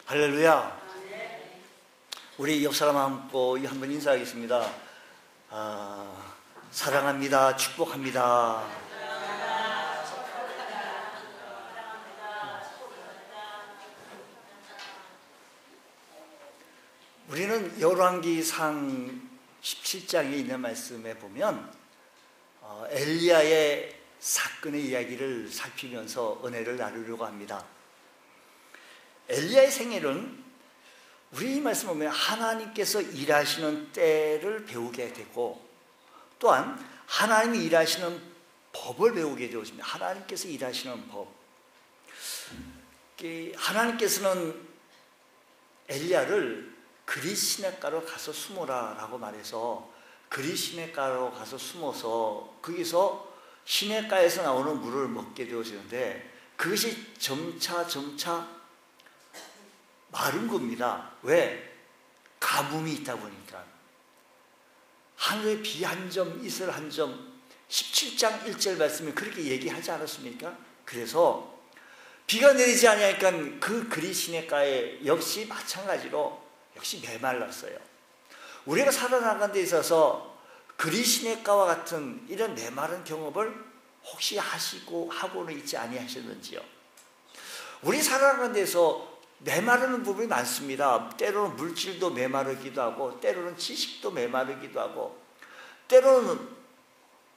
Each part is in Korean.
할렐루야. 우리 옆 사람 안고 한번 인사하겠습니다. 사랑합니다. 축복합니다. 우리는 열왕기상 17장에 있는 말씀에 보면 엘리야의 사건의 이야기를 살피면서 은혜를 나누려고 합니다. 엘리야의 생애는 우리 이 말씀 보면 하나님께서 일하시는 때를 배우게 되고, 또한 하나님이 일하시는 법을 배우게 되어집니다. 하나님께서 일하시는 법. 하나님께서는 엘리야를 그리 시냇가로 가서 숨어라 라고 말해서 그리 시냇가로 가서 숨어서 거기서 시냇가에서 나오는 물을 먹게 되어지는데, 그것이 점차 마른 겁니다. 왜? 가뭄이 있다 보니까. 하늘에 비 한 점, 이슬 한 점, 17장 1절 말씀에 그렇게 얘기하지 않았습니까? 그래서 비가 내리지 않으니까 그 그리 시냇가에 역시 마찬가지로 역시 메말랐어요. 우리가 살아나가는 데 있어서 그리 시냇가와 같은 이런 메마른 경험을 혹시 하고는 있지 아니하셨는지요? 우리 살아가는 데서 메마르는 부분이 많습니다. 때로는 물질도 메마르기도 하고, 때로는 지식도 메마르기도 하고, 때로는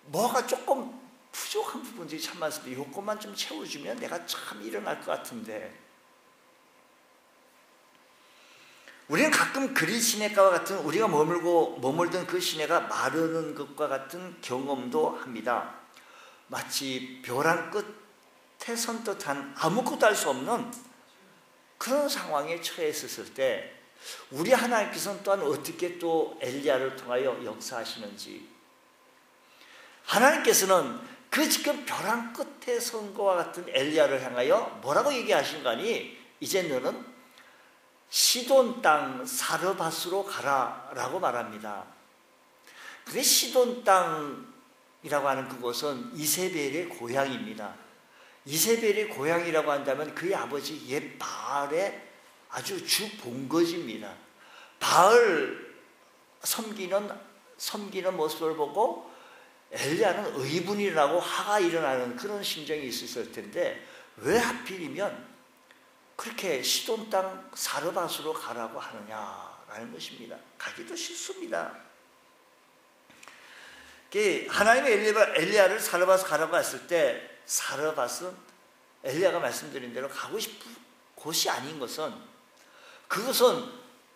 뭐가 조금 부족한 부분들이 참 많습니다. 요것만 좀 채워주면 내가 참 일어날 것 같은데, 우리는 가끔 그리 시냇가와 같은, 우리가 머물던 그 시내가 마르는 것과 같은 경험도 합니다. 마치 벼랑 끝에 선뜻한 아무것도 할 수 없는 그런 상황에 처했었을 때 우리 하나님께서는 또한 어떻게 또 엘리야를 통하여 역사하시는지, 하나님께서는 그 지금 벼랑 끝에 선 것과 같은 엘리야를 향하여 뭐라고 얘기하신 거니? 이제 너는 시돈 땅 사르밧으로 가라 라고 말합니다. 근데 시돈 땅이라고 하는 그곳은 이세벨의 고향입니다. 이세벨의 고향이라고 한다면 그의 아버지 옛 바알의 아주 주본거지입니다. 바알 섬기는 모습을 보고 엘리야는 의분이라고 화가 일어나는 그런 심정이 있었을 텐데, 왜 하필이면 그렇게 시돈 땅 사르밧으로 가라고 하느냐라는 것입니다. 가기도 싫습니다. 하나님이 엘리야를 사르밧으로 가라고 했을 때, 사르밧은 엘리야가 말씀드린 대로 가고 싶은 곳이 아닌 것은, 그것은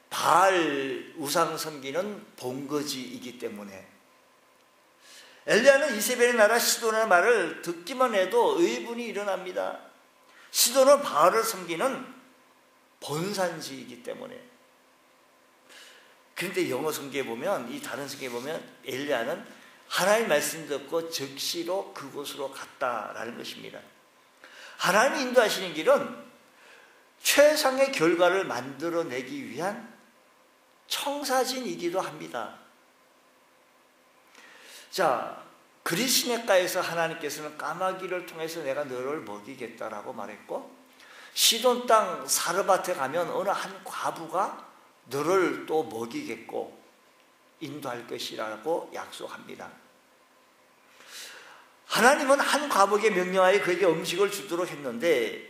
바알 우상 섬기는 본거지이기 때문에, 엘리야는 이세벨의 나라 시돈의 말을 듣기만 해도 의분이 일어납니다. 시돈은 바알을 섬기는 본산지이기 때문에. 그런데 영어 성경에 보면, 이 다른 성경에 보면 엘리야는 하나님 말씀 듣고 즉시로 그곳으로 갔다라는 것입니다. 하나님이 인도하시는 길은 최상의 결과를 만들어내기 위한 청사진이기도 합니다. 자, 그리 시냇가에서 하나님께서는 까마귀를 통해서 내가 너를 먹이겠다라고 말했고, 시돈 땅 사르밧에 가면 어느 한 과부가 너를 또 먹이겠고 인도할 것이라고 약속합니다. 하나님은 한 과부에게 명령하여 그에게 음식을 주도록 했는데,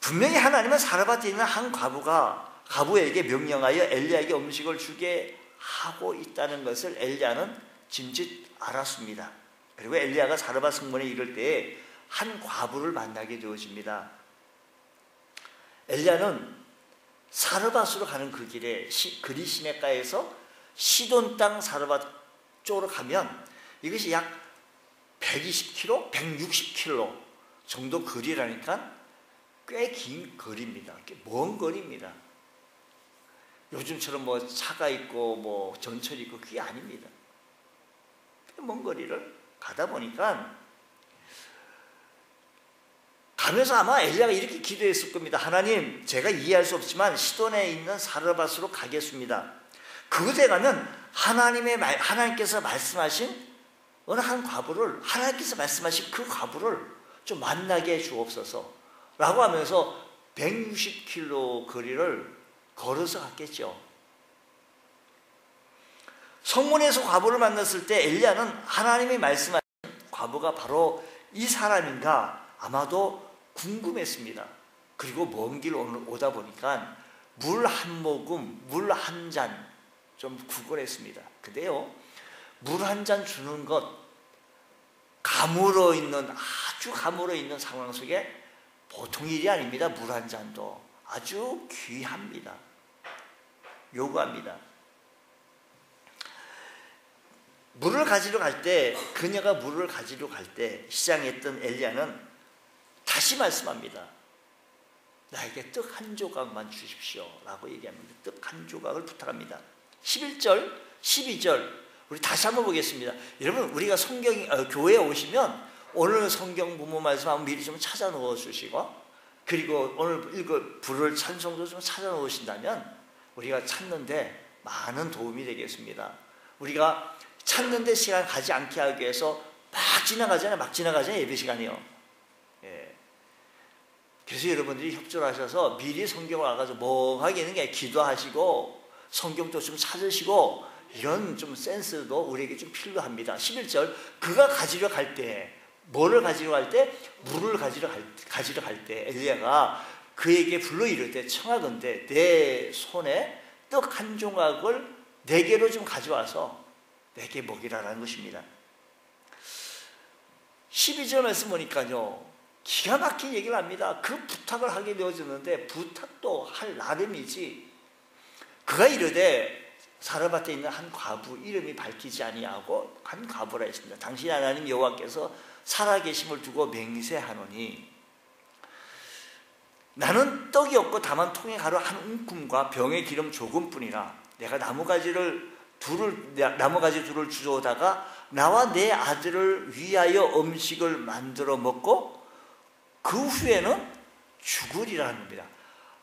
분명히 하나님은 사르밧에 있는 한 과부에게 명령하여 엘리야에게 음식을 주게 하고 있다는 것을 엘리야는 짐짓 알았습니다. 그리고 엘리야가 사르밧 성문에 이를 때에 한 과부를 만나게 되어집니다. 엘리야는 사르밧으로 가는 그 길에 그리 시냇가에서 시돈 땅 사르밧 쪽으로 가면 이것이 약 120km, 160km 정도 거리라니까 꽤 긴 거리입니다. 먼 거리입니다. 요즘처럼 뭐 차가 있고 뭐 전철이 있고 그게 아닙니다. 먼 거리를 가다 보니까, 가면서 아마 엘리야가 이렇게 기도했을 겁니다. 하나님, 제가 이해할 수 없지만 시돈에 있는 사르밧으로 가겠습니다. 그곳에 가면 하나님께서 말씀하신 어느 한 과부를, 하나님께서 말씀하신 그 과부를 좀 만나게 해 주옵소서 라고 하면서 160km 거리를 걸어서 갔겠죠. 성문에서 과부를 만났을 때 엘리야는 하나님이 말씀하신 과부가 바로 이 사람인가 아마도 궁금했습니다. 그리고 먼 길 오다 보니까 물 한 모금, 물 한 잔 좀 구걸했습니다. 근데요, 물 한 잔 주는 것, 아주 가물어 있는 상황 속에 보통 일이 아닙니다. 물 한 잔도 아주 귀합니다. 요구합니다. 물을 가지러 갈 때, 그녀가 물을 가지러 갈 때 시장에 있던 엘리야는 다시 말씀합니다. 나에게 떡 한 조각만 주십시오 라고 얘기합니다. 떡 한 조각을 부탁합니다. 11절, 12절 우리 다시 한번 보겠습니다. 여러분, 우리가 교회에 오시면 오늘 성경 부모 말씀하면 미리 좀 찾아 놓아 주시고, 그리고 오늘 읽을 부를 찬송도 좀 찾아 놓으신다면 우리가 찾는데 많은 도움이 되겠습니다. 우리가 찾는데 시간 가지 않게 하기 위해서 막 지나가잖아요. 예배 시간이요. 예. 그래서 여러분들이 협조를 하셔서 미리 성경을 와가지고 멍하게 있는 게 기도하시고 성경도 좀 찾으시고 이런 좀 센스도 우리에게 좀 필요합니다. 11절 그가 가지러 갈 때, 뭐를 가지러 갈 때? 물을 가지러 갈 때 엘리야가 그에게 불러 이르되 청하건대 내 손에 떡 한 조각을 내게로 좀 가져와서 내게 먹이라라는 것입니다. 12절 말씀 보니까요, 기가 막힌 얘기를 합니다. 그 부탁을 하게 되어졌는데 부탁도 할 나름이지. 그가 이르되 사르밧에 있는 한 과부 이름이 밝히지 아니하고 한 과부라 했습니다. 당신 하나님 여호와께서 살아계심을 두고 맹세하노니 나는 떡이 없고 다만 통에 가루 한 움큼과 병에 기름 조금뿐이라 내가 나무가지 둘을 주워다가 나와 내 아들을 위하여 음식을 만들어 먹고 그 후에는 죽으리라는 겁니다.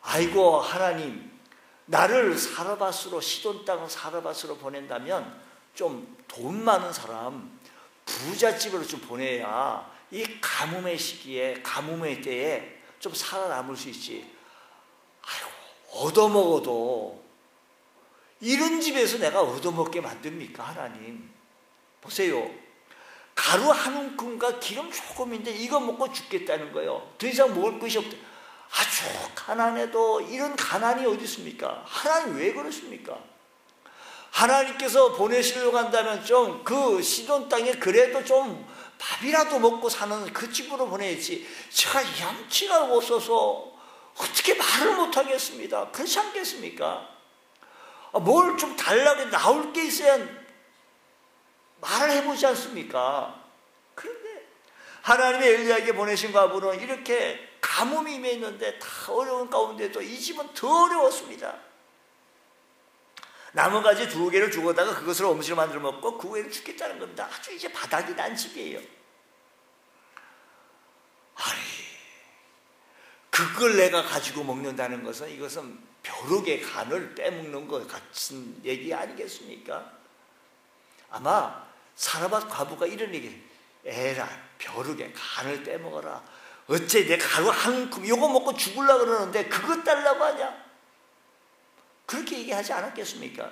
아이고 하나님, 나를 시돈 땅 사르밧으로 보낸다면 좀 돈 많은 사람, 부잣집으로 좀 보내야 이 가뭄의 시기에, 가뭄의 때에 좀 살아남을 수 있지. 아이고, 얻어먹어도 이런 집에서 내가 얻어먹게 만듭니까 하나님? 보세요. 가루 한 움큼과 기름 조금인데 이거 먹고 죽겠다는 거예요. 더 이상 먹을 것이 없다. 아주 가난해도 이런 가난이 어디 있습니까? 하나님 왜 그러십니까? 하나님께서 보내시려고 한다면 좀 그 시돈 땅에 그래도 좀 밥이라도 먹고 사는 그 집으로 보내야지. 제가 양치가 없어서 어떻게 말을 못하겠습니다. 그렇지 않겠습니까? 뭘 좀 달라고 나올 게 있어야 말을 해보지 않습니까? 그런데 하나님의 엘리야에게 보내신 과부는 이렇게 가뭄이 임해 있는데 다 어려운 가운데도 이 집은 더 어려웠습니다. 나무가지 2개를 주워다가 그것을 음식을 만들어 먹고 그 후에는 죽겠다는 겁니다. 아주 이제 바닥이 난 집이에요. 아니, 그걸 내가 가지고 먹는다는 것은 이것은 벼룩의 간을 빼먹는 것 같은 얘기 아니겠습니까? 아마 사르밧 과부가 이런 얘기를, 에라 벼룩의 간을 빼먹어라. 어째 내가 가루 한 움큼 요거 먹고 죽으려고 그러는데 그것 달라고 하냐? 그렇게 얘기하지 않았겠습니까?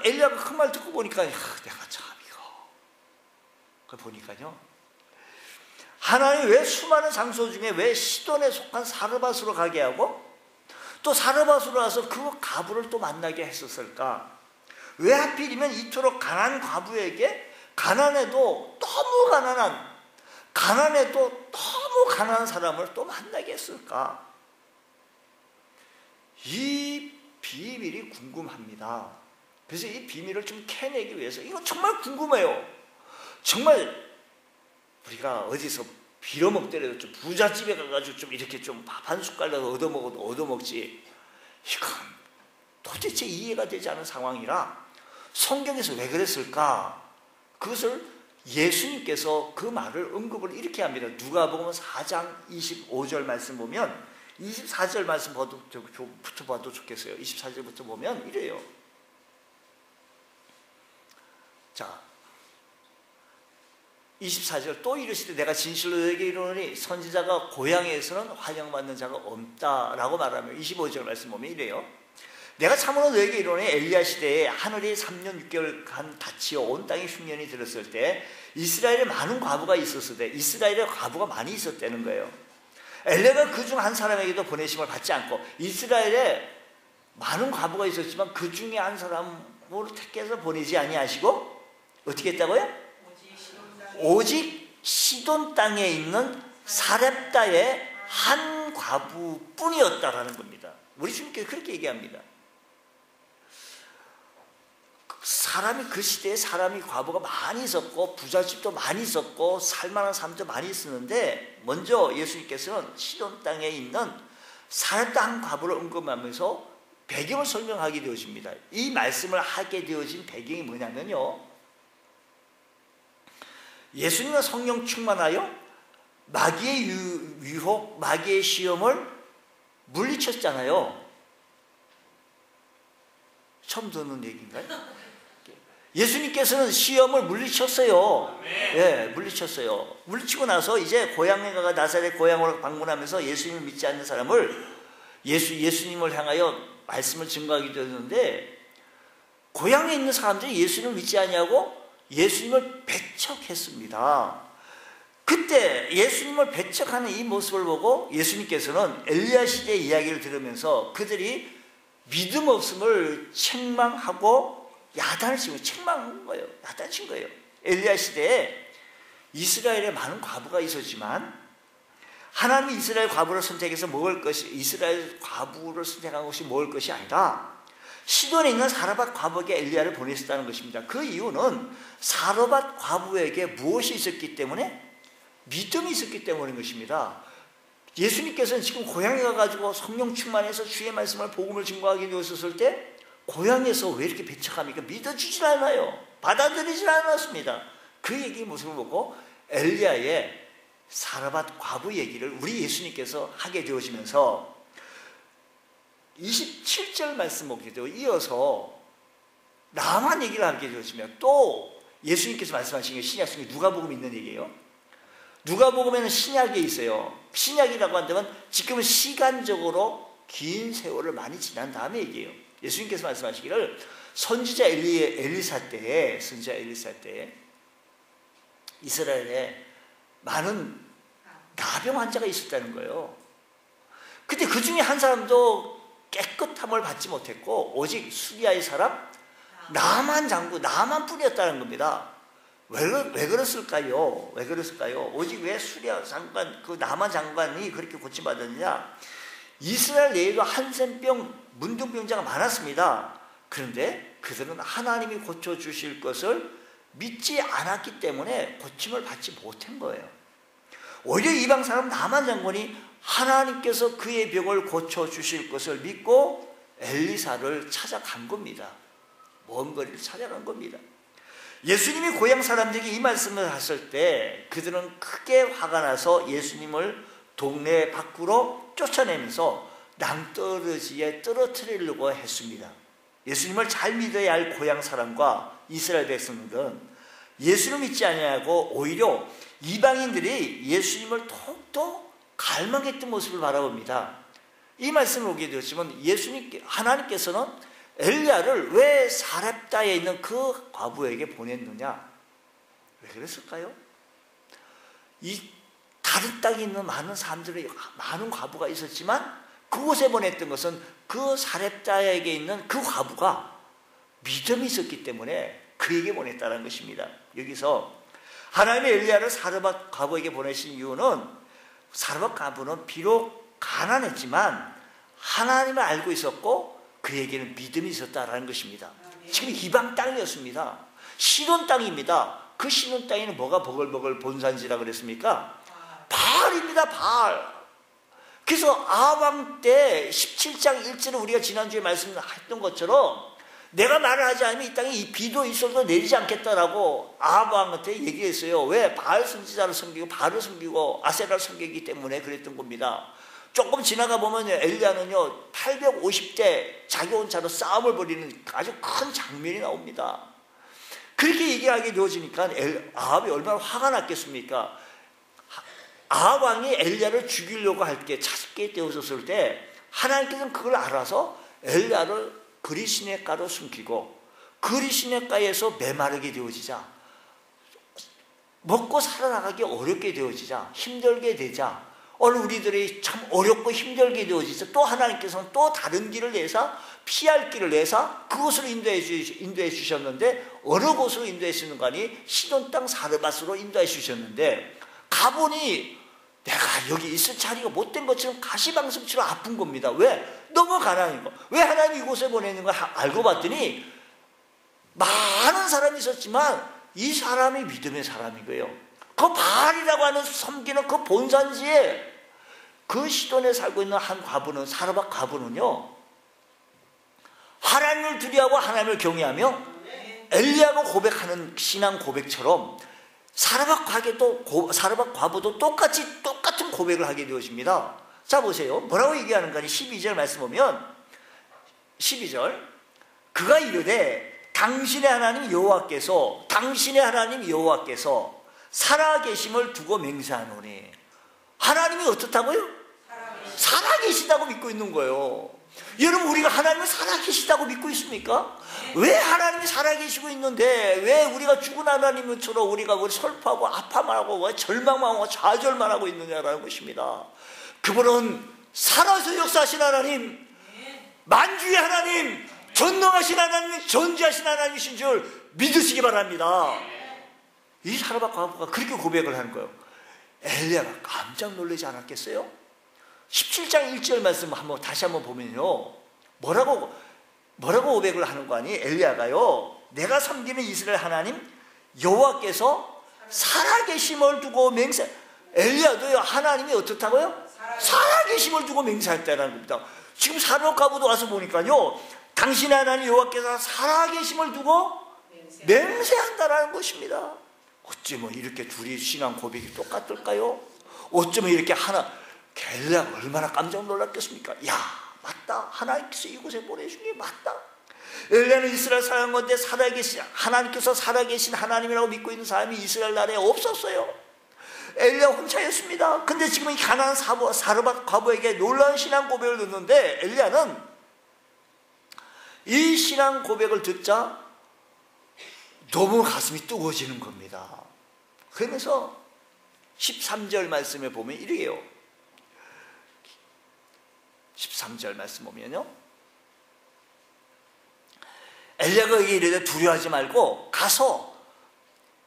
엘리야가 그 말 듣고 보니까 내가 참 이거. 그걸 보니까요, 하나님 왜 수많은 장소 중에 왜 시돈에 속한 사르밧으로 가게 하고 또 사르밧으로 가서 그 과부를 또 만나게 했었을까? 왜 하필이면 이토록 가난한 과부에게 가난해도 너무 가난한 사람을 또 만나게 했을까? 이 비밀이 궁금합니다. 그래서 이 비밀을 좀 캐내기 위해서 이거 정말 궁금해요. 정말 우리가 어디서 빌어먹더라도 좀 부잣집에 가가지고 좀 이렇게 좀 밥 한 숟갈라도 얻어먹어도 얻어먹지, 이건 도대체 이해가 되지 않은 상황이라 성경에서 왜 그랬을까? 그것을 예수님께서 그 말을 언급을 이렇게 합니다. 누가복음 4장 25절 말씀 보면 24절 말씀부터 봐도 좋겠어요. 24절부터 보면 이래요. 자, 24절 또 이르시되 내가 진실로 너에게 이르노니 선지자가 고향에서는 환영받는 자가 없다라고 말하며 25절 말씀 보면 이래요. 내가 참으로 너에게 이르노니 엘리야 시대에 하늘이 3년 6개월간 닫히어 온 땅에 흉년이 들었을 때 이스라엘에 많은 과부가 있었으되 이스라엘에 과부가 많이 있었다는 거예요. 엘리야가 그중 한 사람에게도 보내심을 받지 않고 이스라엘에 많은 과부가 있었지만 그 중에 한 사람으로 택해서 보내지 아니하시고 어떻게 했다고요? 오직 시돈 땅에 있는 사렙다의 한 과부뿐이었다라는 겁니다. 우리 주님께서 그렇게 얘기합니다. 그 시대에 사람이 과부가 많이 있었고 부잣집도 많이 있었고 살만한 사람도 많이 있었는데 먼저 예수님께서는 시돈 땅에 있는 사렙다 한 과부를 언급하면서 배경을 설명하게 되어집니다. 이 말씀을 하게 되어진 배경이 뭐냐면요, 예수님은 성령 충만하여 마귀의 유혹, 마귀의 시험을 물리쳤잖아요. 처음 듣는 얘기인가요? 예수님께서는 시험을 물리쳤어요. 예, 물리쳤어요. 물리치고 나서 이제 고향에 가가 나사렛 고향으로 방문하면서 예수님을 믿지 않는 사람을 예수님을 향하여 말씀을 증거하게 되었는데, 고향에 있는 사람들이 예수님을 믿지 아니하고 예수님을 배척했습니다. 그때 예수님을 배척하는 이 모습을 보고 예수님께서는 엘리야 시대 이야기를 들으면서 그들이 믿음 없음을 책망하고 야단을 치고 책망한 거예요. 야단 친 거예요. 엘리야 시대에 이스라엘에 많은 과부가 있었지만 하나님이 이스라엘 과부를 선택해서 먹을 것이, 이스라엘 과부를 선택한 것이 먹을 것이 아니라 시돈에 있는 사르밧 과부에게 엘리야를 보냈었다는 것입니다. 그 이유는 사르밧 과부에게 무엇이 있었기 때문에? 믿음이 있었기 때문인 것입니다. 예수님께서는 지금 고향에 가가지고 성령 충만해서 주의 말씀을 복음을 증거하게 되었을 때 고향에서 왜 이렇게 배척합니까? 믿어주질 않아요. 받아들이질 않았습니다. 그 얘기 모습을 보고 엘리야의 사르밧 과부 얘기를 우리 예수님께서 하게 되어지면서 27절 말씀 보게 되고 이어서 나만 얘기를 하게 되어지면 또 예수님께서 말씀하신 게 신약 성경 누가복음에 있는 얘기예요. 누가복음에는 신약에 있어요. 신약이라고 한다면 지금은 시간적으로 긴 세월을 많이 지난 다음에 얘기해요. 예수님께서 말씀하시기를 선지자 엘리사 때에 이스라엘에 많은 나병 환자가 있었다는 거예요. 근데 그 중에 한 사람도 깨끗함을 받지 못했고 오직 수리아의 사람 나만 뿐이었다는 겁니다. 왜 그랬을까요? 오직 왜 수리아 장관, 그 나만 장관이 그렇게 고침받았느냐? 이스라엘 내에도 한센병, 문둥병자가 많았습니다. 그런데 그들은 하나님이 고쳐주실 것을 믿지 않았기 때문에 고침을 받지 못한 거예요. 오히려 이방 사람 나만 장관이 하나님께서 그의 병을 고쳐주실 것을 믿고 엘리사를 찾아간 겁니다. 먼 거리를 찾아간 겁니다. 예수님이 고향 사람들에게 이 말씀을 하실 때 그들은 크게 화가 나서 예수님을 동네 밖으로 쫓아내면서 낭떠러지에 떨어뜨리려고 했습니다. 예수님을 잘 믿어야 할 고향 사람과 이스라엘 백성들은 예수를 믿지 아니하고 오히려 이방인들이 예수님을 더욱더 갈망했던 모습을 바라봅니다. 이 말씀을 보게 되었지만 하나님께서는 엘리야를 왜 사렙다에 있는 그 과부에게 보냈느냐? 왜 그랬을까요? 이 다른 땅에 있는 많은 사람들이 많은 과부가 있었지만 그곳에 보냈던 것은 그 사렙다에게 있는 그 과부가 믿음이 있었기 때문에 그에게 보냈다는 것입니다. 여기서 하나님의 엘리야를 사르밧 과부에게 보내신 이유는 사르밧 과부는 비록 가난했지만 하나님을 알고 있었고 그에게는 믿음이 있었다라는 것입니다. 지금 이방 땅이었습니다. 시돈 땅입니다. 그 시돈 땅에는 뭐가 버글버글 본산지라 그랬습니까? 바알입니다. 바알. 그래서 아합 때 17장 1절에 우리가 지난주에 말씀했던 것처럼 내가 말을 하지 않으면 이 땅에 이 비도 있어도 내리지 않겠다라고 아합 왕한테 얘기했어요. 왜? 바알 선지자를 섬기고 바알을 섬기고 아세라를 섬기기 때문에 그랬던 겁니다. 조금 지나가 보면 엘리야는요 850대 자기 혼자로 싸움을 벌이는 아주 큰 장면이 나옵니다. 그렇게 얘기하게 되어지니까 아합이 얼마나 화가 났겠습니까? 아합 왕이 엘리야를 죽이려고 할 때 찾게 되어졌을 때 하나님께서는 그걸 알아서 엘리야를 그리시네가로 숨기고 그리시네가에서 메마르게 되어지자, 먹고 살아나가기 어렵게 되어지자, 힘들게 되자, 오늘 우리들이 참 어렵고 힘들게 되어지자 또 하나님께서는 또 다른 길을 내서 피할 길을 내서 그곳으로 인도해 주셨는데 어느 곳으로 인도해 주시는 거 아니? 시돈 땅 사르밧으로 인도해 주셨는데 가보니 내가 여기 있을 자리가 못된 것처럼 가시방석처럼 아픈 겁니다. 왜? 너무 가난한 거. 왜 하나님이 이곳에 보내는 걸 알고 봤더니 많은 사람이 있었지만 이 사람이 믿음의 사람인 거예요. 그 바알이라고 하는 섬기는 그 본산지에 그 시돈에 살고 있는 한 과부는, 사르밧 과부는요, 하나님을 두려워하고 하나님을 경외하며 엘리야가 고백하는 신앙 고백처럼 사르밧 과부도 똑같은 고백을 하게 되어집니다. 자 보세요. 뭐라고 얘기하는가? 12절 말씀 보면 12절 그가 이르되 당신의 하나님 여호와께서 살아계심을 두고 맹세하노니. 하나님이 어떻다고요? 살아계시다고 믿고 있는 거예요. 여러분, 우리가 하나님을 살아계시다고 믿고 있습니까? 왜 하나님이 살아계시고 있는데 왜 우리가 죽은 하나님처럼 우리가 슬퍼하고 아파만 하고 절망만 하고 좌절만 하고 있느냐라는 것입니다. 그분은 살아서 역사하신 하나님, 만주의 하나님, 전능하신 하나님, 전지하신 하나님이신 줄 믿으시기 바랍니다. 이 사르밧 과부가 그렇게 고백을 하는 거예요. 엘리야가 깜짝 놀라지 않았겠어요? 17장 1절 말씀 다시 한번 보면요, 뭐라고 고백을 하는 거 아니? 엘리야가요, 내가 섬기는 이스라엘 하나님 여호와께서 살아계심을 두고 맹세. 엘리야도요, 하나님이 어떻다고요? 살아계심을 두고 맹세했다는 겁니다. 지금 사르밧 과부도 와서 보니까요, 당신의 하나님 여호와께서 살아계심을 두고 맹세한다라는 것입니다. 어쩌면 이렇게 둘이 신앙 고백이 똑같을까요? 어쩌면 이렇게 엘리야가 얼마나 깜짝 놀랐겠습니까? 야, 맞다. 하나님께서 이곳에 보내주신 게 맞다. 엘리야는 이스라엘 사람 건데 하나님께서 살아계신 하나님이라고 믿고 있는 사람이 이스라엘 나라에 없었어요. 엘리야 혼자였습니다. 근데 지금 이 가난한 사르밧 과부에게 놀라운 신앙 고백을 듣는데 엘리야는 이 신앙 고백을 듣자 너무 가슴이 뜨거워지는 겁니다. 그러면서 13절 말씀에 보면 이래요. 13절 말씀 보면요, 엘리야가 이르되 두려워하지 말고 가서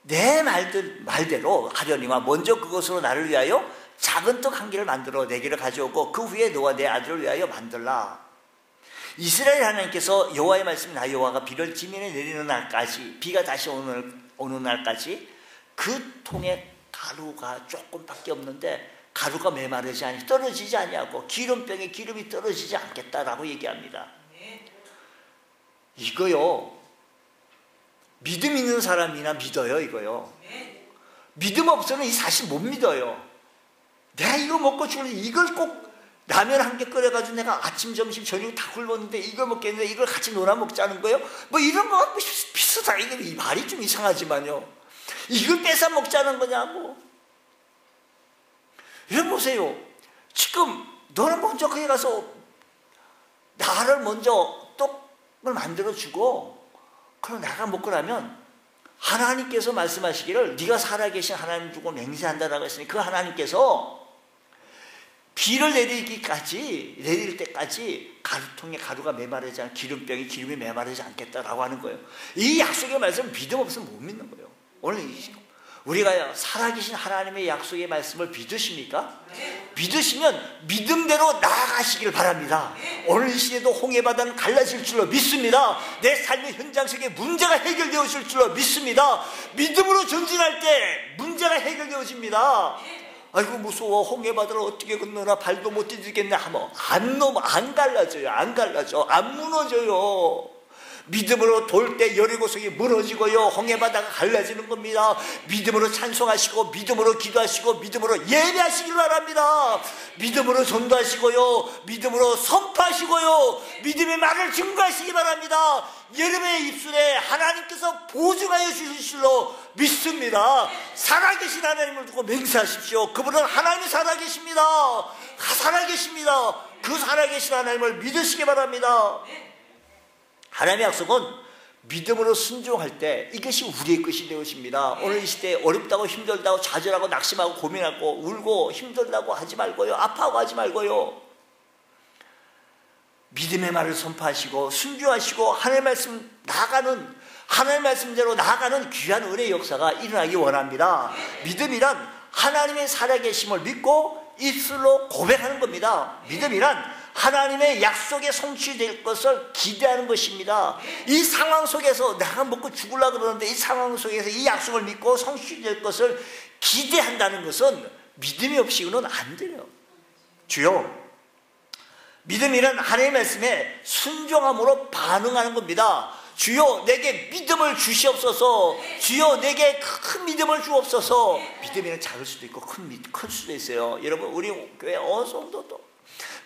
내 말대로 하려니와 먼저 그것으로 나를 위하여 작은 떡 한 개를 만들어 내게를 가져오고 그 후에 너와 내 아들을 위하여 만들라. 이스라엘 하나님께서 여호와의 말씀 나 여호와가 비를 지면에 내리는 날까지, 비가 다시 오는 날까지 그 통에 가루가 조금밖에 없는데 가루가 메마르지 아니 떨어지지 아니하고 기름병에 기름이 떨어지지 않겠다라고 얘기합니다. 이거요, 믿음 있는 사람이나 믿어요. 이거요, 믿음 없으면 이 사실 못 믿어요. 내가 이거 먹고 죽는데 이걸 꼭 라면 한 개 끓여가지고 내가 아침 점심 저녁 다 굶었는데 이걸 먹겠는데 이걸 같이 놀아 먹자는 거예요? 뭐 이런 거 비슷하다. 이게 이 말이 좀 이상하지만요, 이걸 뺏어 먹자는 거냐고. 이런 보세요. 지금 너는 먼저 거기 가서 나를 먼저 떡을 만들어주고 그럼 내가 먹고 나면 하나님께서 말씀하시기를 네가 살아계신 하나님 두고 맹세한다라고 했으니 그 하나님께서 비를 내릴 때까지 가루통에 가루가 메마르지 않고 기름병에 기름이 메마르지 않겠다라고 하는 거예요. 이 약속의 말씀은 믿음 없으면 못 믿는 거예요. 오늘 우리가 살아계신 하나님의 약속의 말씀을 믿으십니까? 믿으시면 믿음대로 나아가시길 바랍니다. 오늘 이 시대도 홍해바다는 갈라질 줄로 믿습니다. 내 삶의 현장 속에 문제가 해결되어질 줄로 믿습니다. 믿음으로 전진할 때 문제가 해결되어집니다. 아이고 무서워, 홍해바다를 어떻게 건너나 발도 못 디디겠네 하면 안 갈라져요. 안 무너져요. 믿음으로 돌 때 여리고성이 무너지고요, 홍해바다가 갈라지는 겁니다. 믿음으로 찬송하시고 믿음으로 기도하시고 믿음으로 예배하시길 바랍니다. 믿음으로 전도하시고요, 믿음으로 선포하시고요, 믿음의 말을 증거하시기 바랍니다. 여러분의 입술에 하나님께서 보증하여 주실 줄로 믿습니다. 살아계신 하나님을 두고 맹세하십시오. 그분은 하나님이 살아계십니다. 살아계십니다. 그 살아계신 하나님을 믿으시기 바랍니다. 하나님의 약속은 믿음으로 순종할 때 이것이 우리의 것이 되어집니다. 오늘 이 시대에 어렵다고 힘들다고 좌절하고 낙심하고 고민하고 울고 힘들다고 하지 말고요. 아파하고 하지 말고요. 믿음의 말을 선포하시고 순종하시고 하나님의 말씀 나아가는, 하나님의 말씀대로 나아가는 귀한 은혜의 역사가 일어나기 원합니다. 믿음이란 하나님의 살아계심을 믿고 입술로 고백하는 겁니다. 믿음이란 하나님의 약속에 성취될 것을 기대하는 것입니다. 이 상황 속에서 내가 먹고 죽으려고 그러는데 이 상황 속에서 이 약속을 믿고 성취될 것을 기대한다는 것은 믿음이 없이는 안 돼요. 주여, 믿음이란 하나님의 말씀에 순종함으로 반응하는 겁니다. 주여 내게 믿음을 주시옵소서. 주여 내게 큰 믿음을 주옵소서. 믿음이란 작을 수도 있고 큰 수도 있어요. 여러분 우리 교회 어느 정도도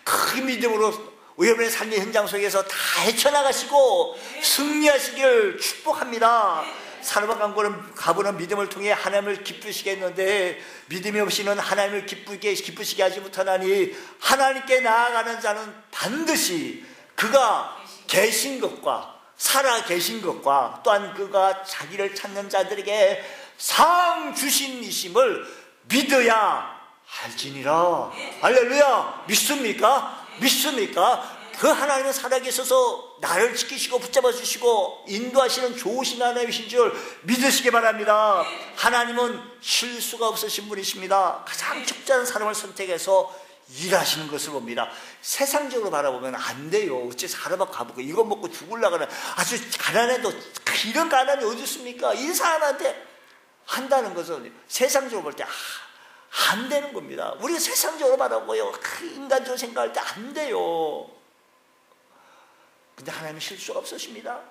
큰 믿음으로 여러분의 삶의 현장 속에서 다 헤쳐나가시고 승리하시길 축복합니다. 사르밧 가부는 믿음을 통해 하나님을 기쁘시게 했는데 믿음이 없이는 하나님을 기쁘시게 하지 못하나니 하나님께 나아가는 자는 반드시 그가 계신 것과 살아 계신 것과 또한 그가 자기를 찾는 자들에게 상 주신 이심을 믿어야 할지니라. 할렐루야. 믿습니까? 믿습니까? 그 하나님은 살아계셔서 나를 지키시고 붙잡아 주시고 인도하시는 좋으신 하나님이신 줄 믿으시기 바랍니다. 하나님은 실수가 없으신 분이십니다. 가장 적절한 사람을 선택해서 일하시는 것을 봅니다. 세상적으로 바라보면 안 돼요. 어째 사르밧 가보고 이거 먹고 죽으려고 하는 아주 가난해도 이런 가난이 어디 있습니까? 이 사람한테 한다는 것은 세상적으로 볼 때 안 되는 겁니다. 우리가 세상적으로 바라보고요, 인간적으로 생각할 때 안 돼요. 근데 하나님은 실수가 없으십니다.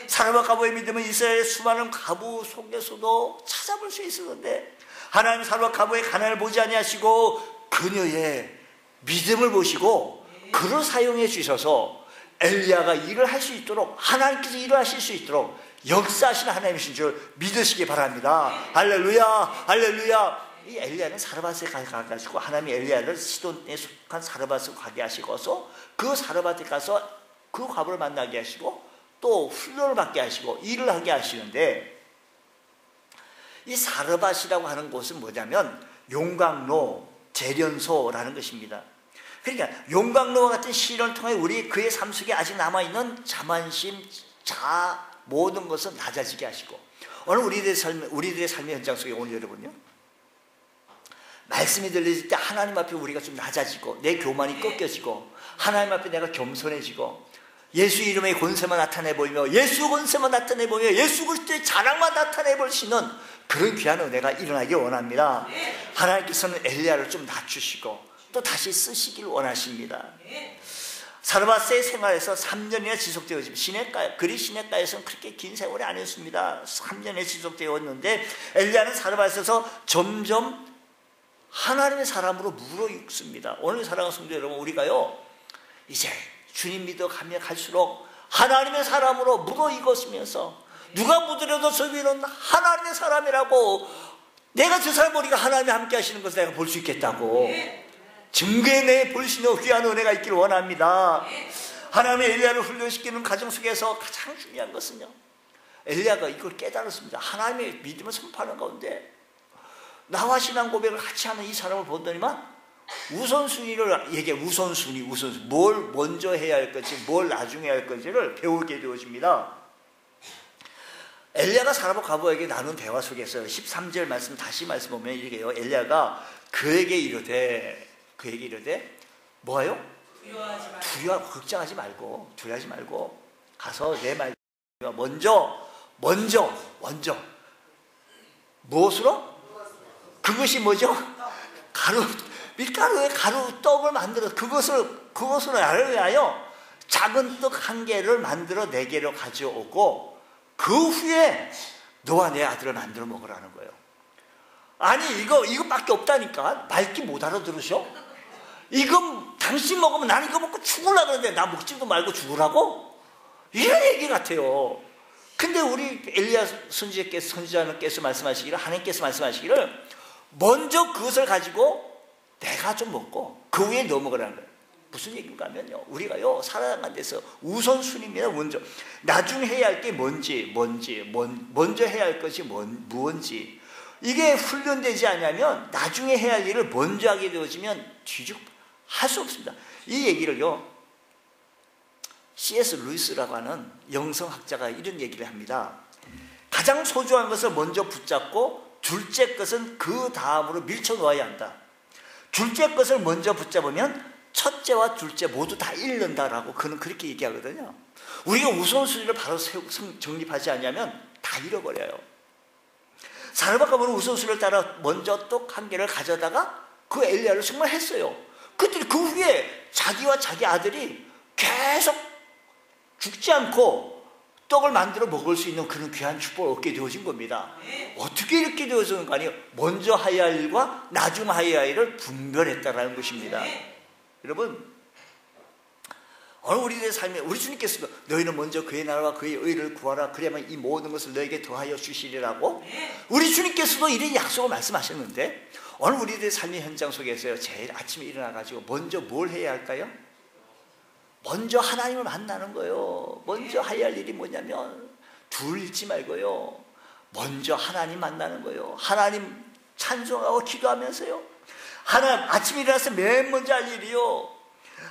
사르밧 가부의 믿음은 이스라엘의 수많은 가부 속에서도 찾아볼 수 있었는데 하나님 사르밧 가부의 가난을 보지 아니하시고 그녀의 믿음을 보시고 그를 사용해 주셔서 엘리야가 일을 할 수 있도록, 하나님께서 일을 하실 수 있도록 역사하시는 하나님이신 줄 믿으시기 바랍니다. 할렐루야, 할렐루야. 이 엘리야는 사르밧에 가가지고 하나님이 엘리야를 시돈에 속한 사르밧을 가게 하시고서 그 사르밧에 가서 그 과부를 만나게 하시고 또 훈련을 받게 하시고 일을 하게 하시는데, 이 사르밧이라고 하는 곳은 뭐냐면 용광로, 재련소라는 것입니다. 그러니까 용광로와 같은 시련을 통해 우리 그의 삶 속에 아직 남아있는 자만심, 자아 모든 것을 낮아지게 하시고, 오늘 우리들의 삶의 현장 속에 오늘 여러분요, 말씀이 들릴 때 하나님 앞에 우리가 좀 낮아지고 내 교만이 꺾여지고 하나님 앞에 내가 겸손해지고 예수 이름의 권세만 나타내보이며 예수 권세만 나타내보이며 예수 그리스도의 자랑만 나타내볼 수 있는 그런 귀한 은혜가 일어나기 원합니다. 하나님께서는 엘리야를 좀 낮추시고 또 다시 쓰시길 원하십니다. 사르밧의 생활에서 3년이나 지속되어집니다. 그리 시냇가에서는 그렇게 긴 세월이 아니었습니다. 3년에 지속되었는데 엘리야는 사르밧에서 점점 하나님의 사람으로 물어익습니다. 오늘 사랑하는 성도 여러분, 우리가요 이제 주님 믿어 가면 갈수록 하나님의 사람으로 물어익었으면서 누가 묻으려도 저기는 하나님의 사람이라고, 내가 저 사람 보니까 하나님이 함께 하시는 것을 내가 볼 수 있겠다고 증거에 볼 수 있는 귀한 은혜가 있기를 원합니다. 하나님의 엘리야를 훈련시키는 과정 속에서 가장 중요한 것은요, 엘리야가 이걸 깨달았습니다. 하나님의 믿음을 선포하는 가운데 나와 신앙 고백을 같이 하는 이 사람을 보더니만 우선순위를 얘기해. 우선순위. 뭘 먼저 해야 할 건지 뭘 나중에 해야 할 건지를 배우게 되어집니다. 엘리야가 사르밧 가부에게 나눈 대화 속에서 13절 말씀 다시 말씀 보면 이렇게요. 엘리야가 그에게 이르되 뭐예요? 걱정하지 말고 두려워하지 말고 가서 내 말 먼저 무엇으로? 그것이 뭐죠? 밀가루에 떡을 만들어 그것을 나를 위하여 작은 떡 1개를 만들어 4개로 가져오고 그 후에 너와 내 아들을 만들어 먹으라는 거예요. 아니 이거밖에 없다니까. 말귀 못 알아들으셔? 이거 당신 먹으면 나는 이거 먹고 죽으려고 그러는데 나 먹지도 말고 죽으라고? 이런 얘기 같아요. 근데 우리 엘리야 선지자께서 말씀하시기를, 하나님께서 말씀하시기를 먼저 그것을 가지고 내가 좀 먹고 그 위에 넘어가라는 거예요. 무슨 얘기인가 하면요, 우리가요 살아가는 데서 우선순위입니다. 나중 해야 할 게 먼저 해야 할 것이 무언지, 이게 훈련되지 않으면 나중에 해야 할 일을 먼저 하게 되어지면 할 수 없습니다. 이 얘기를요 C.S. 루이스라고 하는 영성학자가 이런 얘기를 합니다. 가장 소중한 것을 먼저 붙잡고 둘째 것은 그 다음으로 밀쳐놓아야 한다. 둘째 것을 먼저 붙잡으면 첫째와 둘째 모두 다 잃는다라고 그는 그렇게 얘기하거든요. 우리가 우선순위를 바로 정립하지 않으면 다 잃어버려요. 사르밧가볼은 우선순위를 따라 먼저 떡 한 개를 가져다가 그 엘리야를 정말 했어요. 그때 그 후에 자기와 자기 아들이 계속 죽지 않고 떡을 만들어 먹을 수 있는 그런 귀한 축복을 얻게 되어진 겁니다. 어떻게 이렇게 되어지는 거 아니에요? 먼저 하야 할 일과 나중 하야 할 일을 분별했다라는 것입니다. 여러분, 오늘 우리들의 삶에 우리 주님께서 너희는 먼저 그의 나라와 그의 의를 구하라, 그래야만 이 모든 것을 너에게 더하여 주시리라고 우리 주님께서도 이런 약속을 말씀하셨는데, 오늘 우리들의 삶의 현장 속에서요 제일 아침에 일어나가지고 먼저 뭘 해야 할까요? 먼저 하나님을 만나는 거예요. 먼저 해야 할 일이 뭐냐면 둘 잊지 말고요, 먼저 하나님 만나는 거예요. 하나님 찬송하고 기도하면서요, 하나님 아침에 일어나서 맨 먼저 할 일이요,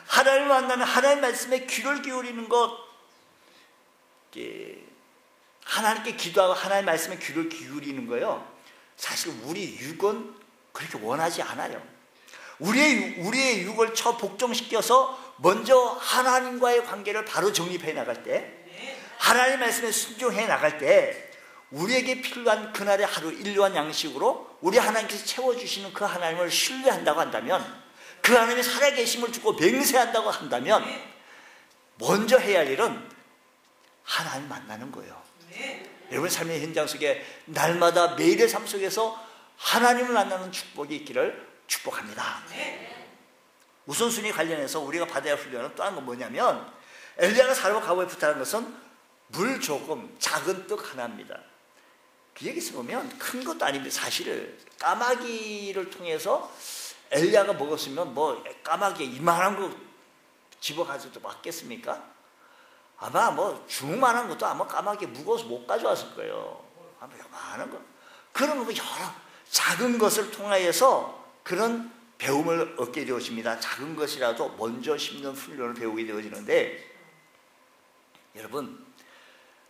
하나님을 만나는, 하나님 말씀에 귀를 기울이는 것, 하나님께 기도하고 하나님 말씀에 귀를 기울이는 거요, 사실 우리 육은 그렇게 원하지 않아요. 우리의 육을 복종시켜서 먼저 하나님과의 관계를 바로 정립해 나갈 때, 하나님 말씀에 순종해 나갈 때, 우리에게 필요한 그날의 하루 일료한 양식으로 우리 하나님께서 채워주시는 그 하나님을 신뢰한다고 한다면, 그 하나님이 살아계심을 두고 맹세한다고 한다면, 먼저 해야 할 일은 하나님 만나는 거예요. 여러분 삶의 현장 속에 날마다 매일의 삶 속에서 하나님을 만나는 축복이 있기를 축복합니다. 우선순위 관련해서 우리가 받아야 할 훈련은 또 한 건 뭐냐면, 엘리야가 사르밧가볼에 부탁한 것은 물 조금, 작은 떡 하나입니다. 그 얘기에서 보면 큰 것도 아닌데, 사실 까마귀를 통해서 엘리야가 먹었으면 뭐 까마귀에 이만한 거 집어가지고 맞겠습니까? 아마 뭐 주먹만한 것도 아마 까마귀에 무거워서 못 가져왔을 거예요. 아마 요만한 거, 그런 거 여러 작은 것을 통하여서 그런 배움을 얻게 되어집니다. 작은 것이라도 먼저 심는 훈련을 배우게 되어지는데, 여러분,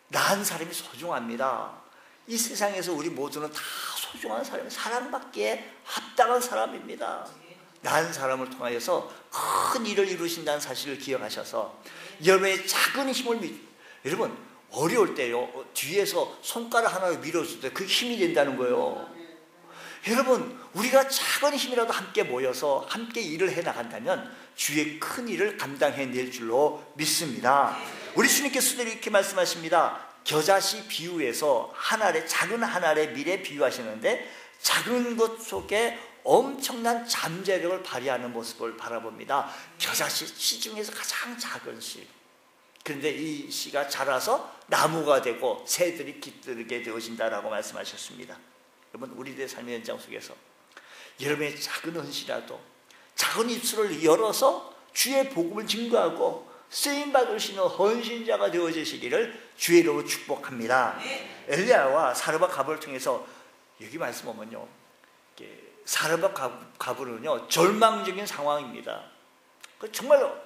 낳은 사람이 소중합니다. 이 세상에서 우리 모두는 다 소중한 사람이, 사랑받기에 합당한 사람입니다. 낳은 사람을 통하여서 큰 일을 이루신다는 사실을 기억하셔서 여러분의 작은 힘을 여러분 어려울 때요, 뒤에서 손가락 하나를 밀어줄 때 그게 힘이 된다는 거예요. 여러분, 우리가 작은 힘이라도 함께 모여서 함께 일을 해나간다면 주의 큰 일을 감당해낼 줄로 믿습니다. 우리 주님께서 이렇게 말씀하십니다. 겨자씨 비유에서 작은 한 알의 밀에 비유하시는데, 작은 것 속에 엄청난 잠재력을 발휘하는 모습을 바라봅니다. 겨자씨, 씨 중에서 가장 작은 씨. 그런데 이 씨가 자라서 나무가 되고 새들이 깃들게 되어진다라고 말씀하셨습니다. 여러분, 우리들의 삶의 현장 속에서 여러분의 작은 헌신이라도, 작은 입술을 열어서 주의 복음을 증거하고 쓰임받을 수 있는 헌신자가 되어지시기를 주의 이름으로 축복합니다. 엘리야와 사르밧가볼을 통해서 여기 말씀 보면요, 사르밧가볼은요 절망적인 상황입니다. 정말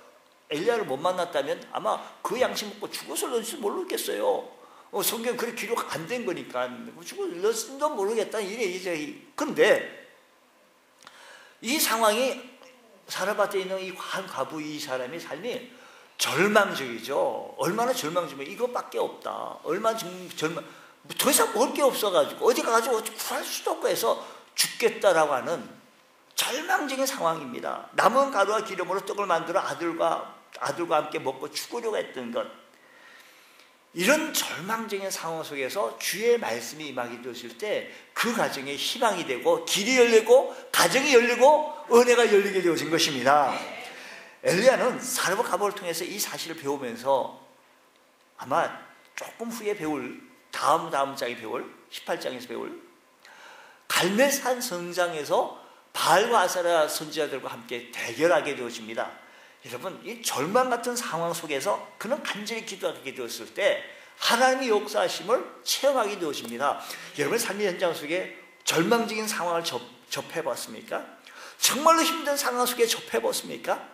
엘리야를 못 만났다면 아마 그 양식 먹고 죽었을지 모르겠어요. 성경 그렇게 기록 안 된 거니까 죽었을지도 모르겠다 이래. 그런데 이 상황이 사르밧에 있는 이 과부 이 사람의 삶이 절망적이죠. 얼마나 절망적이면 이것밖에 없다. 얼마나 더 이상 먹을 게 없어가지고 어디 가가지고 구할 수도 없고 해서 죽겠다라고 하는 절망적인 상황입니다. 남은 가루와 기름으로 떡을 만들어 아들과 함께 먹고 죽으려고 했던 것. 이런 절망적인 상황 속에서 주의 말씀이 임하게 되었을 때 그 가정에 희망이 되고 길이 열리고 가정이 열리고 은혜가 열리게 되어진 것입니다. 엘리야는 사르밧가볼을 통해서 이 사실을 배우면서 아마 조금 후에 배울 다음 장에 배울 18장에서 배울 갈멜산 성장에서 바알과 아세라 선지자들과 함께 대결하게 되어집니다. 여러분, 이 절망 같은 상황 속에서 그는 간절히 기도하게 되었을 때 하나님의 역사하심을 체험하게 되어집니다. 여러분 삶의 현장 속에 절망적인 상황을 접해봤습니까? 정말로 힘든 상황 속에 접해봤습니까?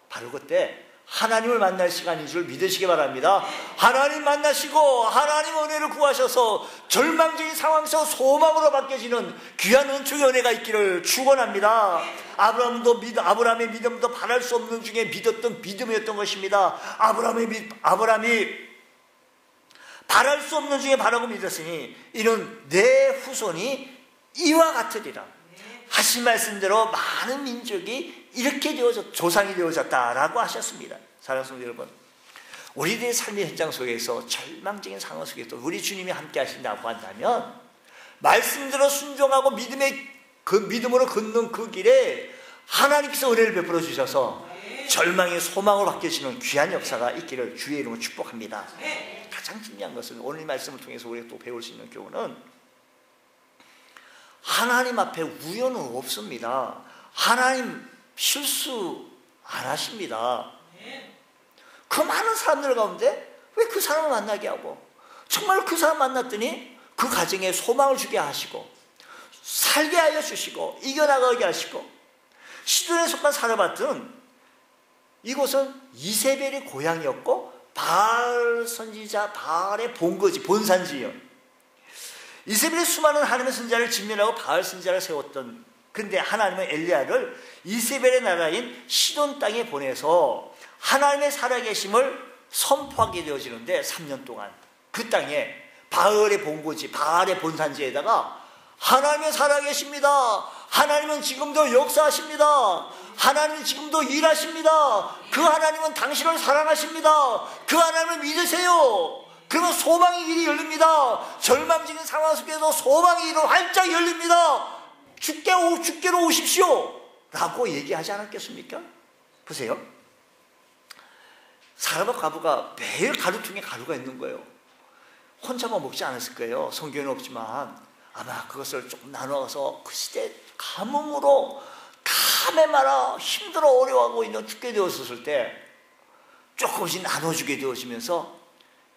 바로 그때 하나님을 만날 시간인 줄 믿으시기 바랍니다. 하나님 만나시고 하나님 은혜를 구하셔서 절망적인 상황에서 소망으로 바뀌어지는 귀한 은총의 은혜가 있기를 축원합니다. 아브라함의 믿음도 바랄 수 없는 중에 믿었던 믿음이었던 것입니다. 아브라함이 바랄 수 없는 중에 바라고 믿었으니 이는 내 후손이 이와 같으리라 하신 말씀대로 많은 민족이 이렇게 조상이 되어졌다라고 하셨습니다. 사랑하는 성도 여러분, 우리들의 삶의 현장 속에서 절망적인 상황 속에서 우리 주님이 함께 하신다고 한다면 말씀대로 순종하고 믿음으로 걷는 그 길에 하나님께서 은혜를 베풀어 주셔서 절망의 소망으로 바뀌어지는 귀한 역사가 있기를 주의 이름으로 축복합니다. 가장 중요한 것은 오늘 말씀을 통해서 우리가 또 배울 수 있는 교훈은 하나님 앞에 우연은 없습니다. 하나님 실수 안 하십니다. 그 많은 사람들 가운데 왜 그 사람을 만나게 하고 정말 그 사람 만났더니 그 가정에 소망을 주게 하시고 살게 하여 주시고 이겨나가게 하시고 시돈에 속한 사르밧은 이곳은 이세벨의 고향이었고 바알 선지자 바알의 본산지요. 이세벨의 수많은 하나님의 선지자를 진멸하고 바알 선지자를 세웠던, 근데 하나님은 엘리야를 이세벨의 나라인 시돈 땅에 보내서 하나님의 살아계심을 선포하게 되어지는데 3년 동안 그 땅에 바알의 본고지 바알의 본산지에다가 하나님은 살아계십니다. 하나님은 지금도 역사하십니다. 하나님은 지금도 일하십니다. 그 하나님은 당신을 사랑하십니다. 그 하나님을 믿으세요. 그러면 소망의 길이 열립니다. 절망적인 상황 속에서 소망의 길은 활짝 열립니다. 주께로 오십시오 라고 얘기하지 않았겠습니까? 보세요. 사르밧 과부가 매일 가루통에 가루가 있는 거예요. 혼자만 먹지 않았을 거예요. 성경에는 없지만 아마 그것을 조금 나눠서 그 시대 가뭄으로 감에 말아 힘들어 어려워하고 있는 죽게 되었을 때 조금씩 나눠주게 되어지면서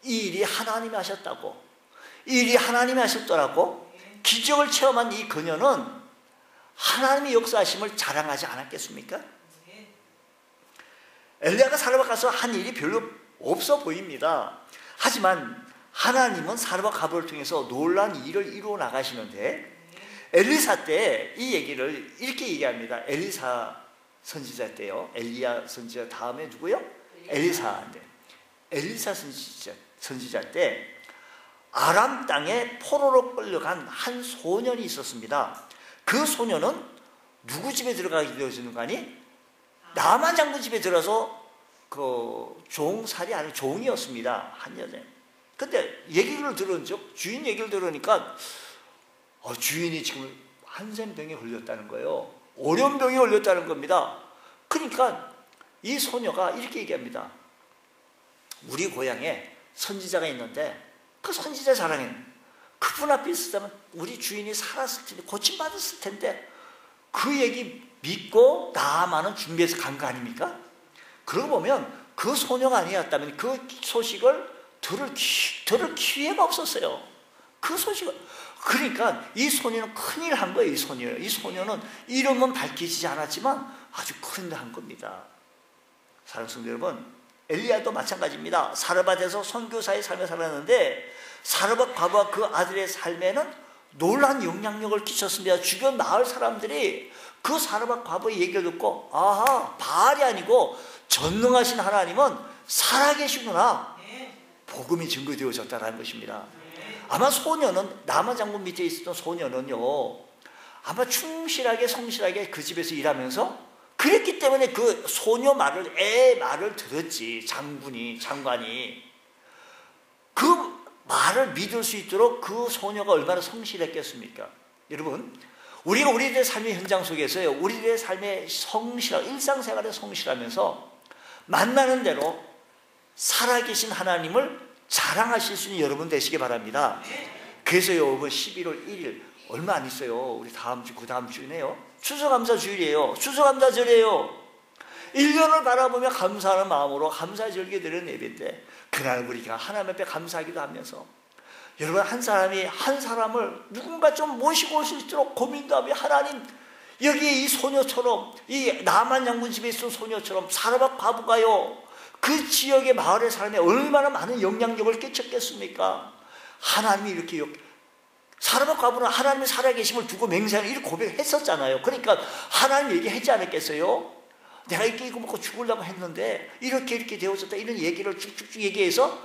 이 일이 하나님이 하셨다고, 이 일이 하나님이 하셨더라고 기적을 체험한 이 그녀는 하나님의 역사하심을 자랑하지 않았겠습니까? 엘리야가 사르밧 가서 한 일이 별로 없어 보입니다. 하지만 하나님은 사르밧 과부를 통해서 놀라운 일을 이루어 나가시는데 엘리사 때 이 얘기를 이렇게 얘기합니다. 엘리사 선지자 때요. 엘리야 선지자 다음에 누구요? 엘리사인데 엘리사 선지자 때 아람 땅에 포로로 끌려간 한 소년이 있었습니다. 그 소년은 누구 집에 들어가게 되어지는 거 아니? 나만 장군 집에 들어서 그 종살이 아닌 종이었습니다. 한 여자. 근데 얘기를 들은 주인 얘기를 들으니까 주인이 지금 한센병에 걸렸다는 거예요. 오련병에 걸렸다는 겁니다. 그러니까 이 소녀가 이렇게 얘기합니다. 우리 고향에 선지자가 있는데 그 선지자 자랑해. 그분 앞에 있었다면 우리 주인이 살았을 텐데 고침받았을 텐데 그 얘기 믿고 나만은 준비해서 간 거 아닙니까? 그러고 보면 그 소녀가 아니었다면 그 소식을 들을 기회가 없었어요. 그 소식을. 그러니까 이 소녀는 큰일 한 거예요. 이 소녀는 이름은 밝히지 않았지만 아주 큰일 한 겁니다. 사랑하는 성도 여러분, 엘리야도 마찬가지입니다. 사르밧에서 선교사의 삶을 살았는데 사르밧 과부와 그 아들의 삶에는 놀라운 영향력을 끼쳤습니다. 주변 마을 사람들이 그 사르밧 과부의 얘기를 듣고 아하, 바알이 아니고 전능하신 하나님은 살아계시구나. 복음이 증거되어졌다는 것입니다. 아마 소녀는 남한 장군 밑에 있었던 소녀는요, 아마 충실하게 성실하게 그 집에서 일하면서 그랬기 때문에 그 소녀 말을 애 말을 들었지. 장관이 그 말을 믿을 수 있도록 그 소녀가 얼마나 성실했겠습니까? 여러분, 우리가 우리들의 삶의 현장 속에서요, 우리들의 삶의 일상생활에 성실하면서 만나는 대로 살아계신 하나님을 자랑하실 수 있는 여러분 되시기 바랍니다. 그래서 여러분 11월 1일 얼마 안 있어요. 우리 다음 주, 그 다음 주네요. 추수감사주일이에요. 추수감사절이에요. 1년을 바라보며 감사하는 마음으로 감사절기 드리는 예배인데, 그날 우리가 하나님 앞에 감사하기도 하면서, 여러분 한 사람이 한 사람을 누군가 좀 모시고 올 수 있도록 고민도 하며, 하나님 여기 이 소녀처럼, 이 나만 양분 집에 있던 소녀처럼 사르밧 과부가요, 그 지역의 마을의 사람이 얼마나 많은 영향력을 끼쳤겠습니까? 하나님이 이렇게 사르밧 과부는 하나님의 살아계심을 두고 맹세하는 이렇게 고백을 했었잖아요. 그러니까 하나님 얘기하지 않았겠어요? 내가 이렇게 이거 먹고 죽으려고 했는데 이렇게 되어졌다, 이런 얘기를 쭉쭉쭉 얘기해서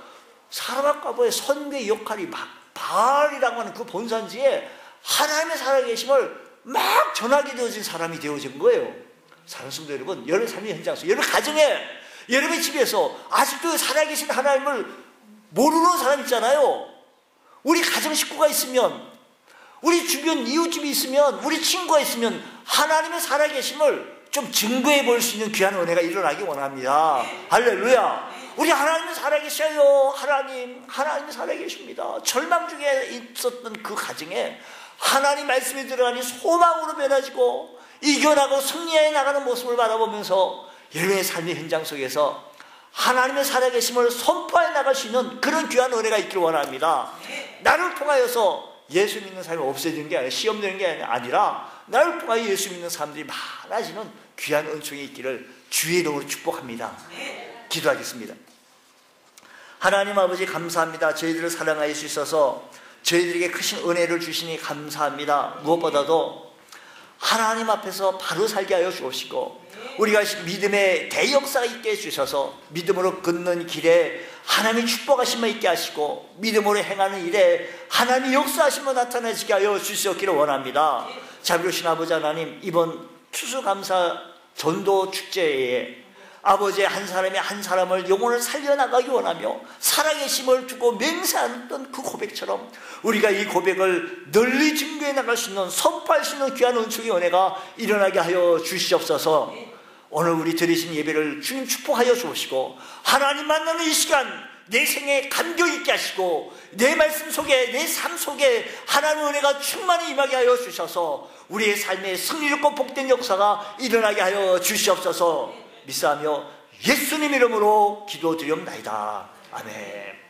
사르밧 과부의 선교의 역할이 막 바알이라고 하는 그 본산지에 하나님의 살아계심을 막 전하게 되어진 사람이 되어진 거예요. 사랑하는 성도 여러분, 여러분 삶의 현장 속, 여러분 가정에, 여러분의 집에서 아직도 살아계신 하나님을 모르는 사람 있잖아요. 우리 가정 식구가 있으면, 우리 주변 이웃집이 있으면, 우리 친구가 있으면 하나님의 살아계심을 좀 증거해 볼 수 있는 귀한 은혜가 일어나기 원합니다. 할렐루야. 우리 하나님은 살아계셔요. 하나님이 살아계십니다. 절망 중에 있었던 그 가정에 하나님 말씀이 들어가니 소망으로 변화지고 이겨나고 승리해 나가는 모습을 바라보면서 여러분의 삶의 현장 속에서 하나님의 살아계심을 선포해 나갈 수 있는 그런 귀한 은혜가 있기를 원합니다. 나를 통하여서 예수 믿는 사람이 없어지는 게 아니라, 시험 되는 게 아니라 나를 통하여 예수 믿는 사람들이 많아지는 귀한 은총이 있기를 주의 이름으로 축복합니다. 기도하겠습니다. 하나님 아버지 감사합니다. 저희들을 사랑하여 주셔서 저희들에게 크신 은혜를 주시니 감사합니다. 무엇보다도 하나님 앞에서 바로 살게 하여 주시고, 우리가 믿음의 대역사가 있게 해주셔서 믿음으로 걷는 길에 하나님의 축복하심을 있게 하시고, 믿음으로 행하는 일에 하나님의 역사하심을 나타내시게 하여 주시기를 원합니다. 자비로우신 아버지 하나님, 이번 추수감사 전도 축제에 아버지의 한 사람이 한 사람을 영혼을 살려나가기 원하며 살아계심을 두고 맹세하던 그 고백처럼 우리가 이 고백을 널리 증거해 나갈 수 있는, 선포할 수 있는 귀한 은총의 은혜가 일어나게 하여 주시옵소서. 오늘 우리 드리신 예배를 주님 축복하여 주시고, 하나님 만나는 이 시간 내 생에 감격 있게 하시고, 내 말씀 속에, 내 삶 속에 하나님의 은혜가 충만히 임하게 하여 주셔서 우리의 삶에 승리롭고 복된 역사가 일어나게 하여 주시옵소서. 믿사하며 예수님 이름으로 기도드리옵나이다. 아멘.